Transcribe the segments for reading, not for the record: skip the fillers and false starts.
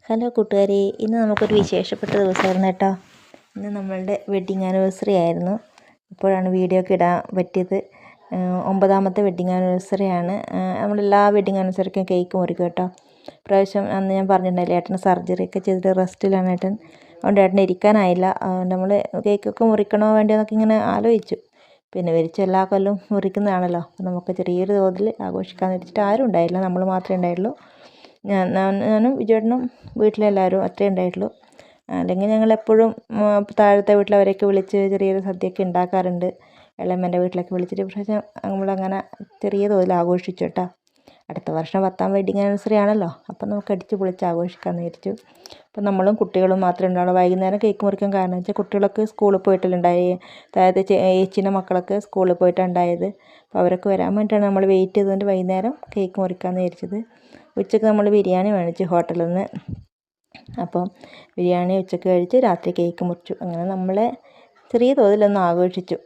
Hello കൂട്ടുകാരെ, ഇന്ന് നമുക്കൊരു വിശേഷപ്പെട്ട ദിവസമായിരുന്നു കേട്ടോ. ഇന്ന് നമ്മളുടെ വെഡ്ഡിങ് ആനിവേഴ്സറി ആയിരുന്നു. ഇപ്പോഴാണ് വീഡിയോ ഒക്കെ ഇടാൻ പറ്റിയത്. 9ാമത്തെ വെഡ്ഡിങ് ആനിവേഴ്സറിയാണ്. നമ്മളെല്ലാ വെഡ്ഡിങ് ആനിവേഴ്സറിക്കും കേക്ക് മുറിക്കും കേട്ടോ. പ്രാവശ്യം അന്ന് ഞാൻ പറഞ്ഞിട്ടുണ്ടായില്ലേ, ഏട്ടന് സർജറി ഒക്കെ ചെയ്തിട്ട് റെസ്റ്റിലാണ് ഏട്ടൻ. അതുകൊണ്ട് ഏട്ടന് ഇരിക്കാനായില്ല. നമ്മൾ കേക്കൊക്കെ മുറിക്കണോ വേണ്ടയോ എന്നൊക്കെ ഇങ്ങനെ ആലോചിച്ചു. പിന്നെ വിരിച്ച് എല്ലാ കൊല്ലവും മുറിക്കുന്നതാണല്ലോ, അപ്പോൾ നമുക്ക് ചെറിയൊരു തോതിൽ ആഘോഷിക്കാമെന്ന് വെച്ചിട്ട് ആരും ഉണ്ടായില്ല, നമ്മൾ മാത്രമേ ഉണ്ടായിട്ടുള്ളൂ. ഞാനും വിജയേട്ടനും വീട്ടിലെല്ലാവരും അത്രയേ ഉണ്ടായിട്ടുള്ളൂ. അല്ലെങ്കിൽ ഞങ്ങളെപ്പോഴും താഴത്തെ വീട്ടിലവരെയൊക്കെ വിളിച്ച് ചെറിയൊരു സദ്യയൊക്കെ ഉണ്ടാക്കാറുണ്ട്. ഇളയമ്മേൻ്റെ വീട്ടിലൊക്കെ വിളിച്ചിട്ട്. പക്ഷേ നമ്മളങ്ങനെ ചെറിയ തോതിൽ ആഘോഷിച്ചു കേട്ടോ. അടുത്ത വർഷം 10ാം വെഡ്ഡിങ് ആനിവേഴ്സറി ആണല്ലോ, അപ്പം നമുക്ക് അടിച്ച് പൊളിച്ച് ആഘോഷിക്കാമെന്ന് വിചാരിച്ചു. അപ്പം നമ്മളും കുട്ടികളും മാത്രമേ ഉണ്ടാവുള്ളൂ. വൈകുന്നേരം കേക്ക് മുറിക്കാൻ കാരണം വെച്ചാൽ കുട്ടികളൊക്കെ സ്കൂളിൽ പോയിട്ടുണ്ടായി. അതായത് ചേച്ചീൻ്റെ മക്കളൊക്കെ സ്കൂളിൽ പോയിട്ടാണ് ഉണ്ടായത്. അപ്പോൾ അവരൊക്കെ വരാൻ വേണ്ടിയിട്ടാണ് നമ്മൾ വെയിറ്റ് ചെയ്തുകൊണ്ട് വൈകുന്നേരം കേക്ക് മുറിക്കാമെന്ന് വിചാരിച്ചത്. ഉച്ചയ്ക്ക് നമ്മൾ ബിരിയാണി മേടിച്ചു ഹോട്ടലിൽ നിന്ന്. അപ്പം ബിരിയാണി ഉച്ചയ്ക്ക് കഴിച്ച് രാത്രി കേക്ക് മുറിച്ചു. അങ്ങനെ നമ്മളെ ചെറിയ തോതിലൊന്ന് ആഘോഷിച്ചു.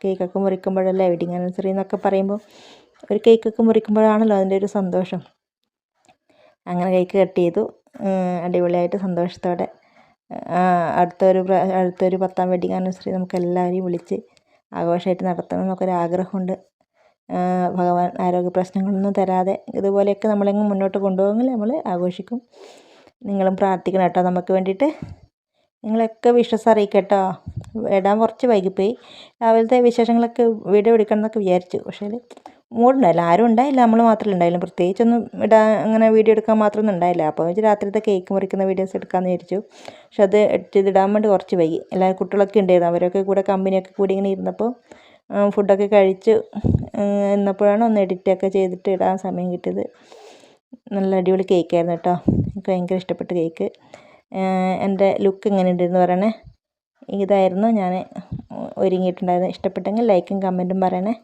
കേക്കൊക്കെ മുറിക്കുമ്പോഴല്ലേ വെഡ്ഡിങ് ആനിവേഴ്സറി എന്നൊക്കെ പറയുമ്പോൾ ഒരു കേക്കൊക്കെ മുറിക്കുമ്പോഴാണല്ലോ അതിൻ്റെ ഒരു സന്തോഷം. അങ്ങനെ കേക്ക് കട്ട് ചെയ്തു അടിപൊളിയായിട്ട് സന്തോഷത്തോടെ. അടുത്തൊരു 10ാം വെഡ്ഡിങ് ആനിവേഴ്സറി നമുക്ക് എല്ലാവരെയും വിളിച്ച് ആഘോഷമായിട്ട് നടത്തണം എന്നൊക്കൊരാഗ്രഹമുണ്ട്. ഭഗവാൻ ആരോഗ്യ പ്രശ്നങ്ങളൊന്നും തരാതെ ഇതുപോലെയൊക്കെ നമ്മളെങ്ങും മുന്നോട്ട് കൊണ്ടുപോകുമെങ്കിൽ നമ്മൾ ആഘോഷിക്കും. നിങ്ങളും പ്രാർത്ഥിക്കണം കേട്ടോ നമുക്ക് വേണ്ടിയിട്ട്. നിങ്ങളൊക്കെ വിഷസ് അറിയിക്കട്ടോ. ഇടാൻ കുറച്ച് വൈകിപ്പോയി. രാവിലത്തെ വിശേഷങ്ങളൊക്കെ വീഡിയോ എടുക്കണം എന്നൊക്കെ വിചാരിച്ചു, പക്ഷേ മൂടുണ്ടായില്ല, ആരും ഉണ്ടായില്ല, നമ്മൾ മാത്രമേ ഉണ്ടായില്ല. പ്രത്യേകിച്ചൊന്നും അങ്ങനെ വീഡിയോ എടുക്കാൻ മാത്രമൊന്നും ഉണ്ടായില്ല. അപ്പോൾ രാത്രിത്തെ കേക്ക് മുറിക്കുന്ന വീഡിയോസ് എടുക്കാമെന്ന് വിചാരിച്ചു. പക്ഷെ അത് എഡിറ്റ് ചെയ്തിടാൻ വേണ്ടി കുറച്ച് വൈകി. എല്ലാവരും കുട്ടികളൊക്കെ ഉണ്ടായിരുന്നു, അവരൊക്കെ കൂടെ കമ്പനിയൊക്കെ കൂടി ഇങ്ങനെ ഇരുന്നപ്പോൾ ഫുഡൊക്കെ കഴിച്ച് എന്നപ്പോഴാണ് ഒന്ന് എഡിറ്റൊക്കെ ചെയ്തിട്ട് ഇടാൻ സമയം കിട്ടിയത്. നല്ല അടിപൊളി കേക്കായിരുന്നു കേട്ടോ. എനിക്ക് ഭയങ്കര ഇഷ്ടപ്പെട്ട കേക്ക്. എൻ്റെ ലുക്ക് എങ്ങനെ ഉണ്ടെന്ന് പറയണേ. ഇതായിരുന്നു ഞാൻ ഒരുങ്ങിയിട്ടുണ്ടായിരുന്നു. ഇഷ്ടപ്പെട്ടെങ്കിൽ ലൈക്കും കമൻറ്റും പറയണേ.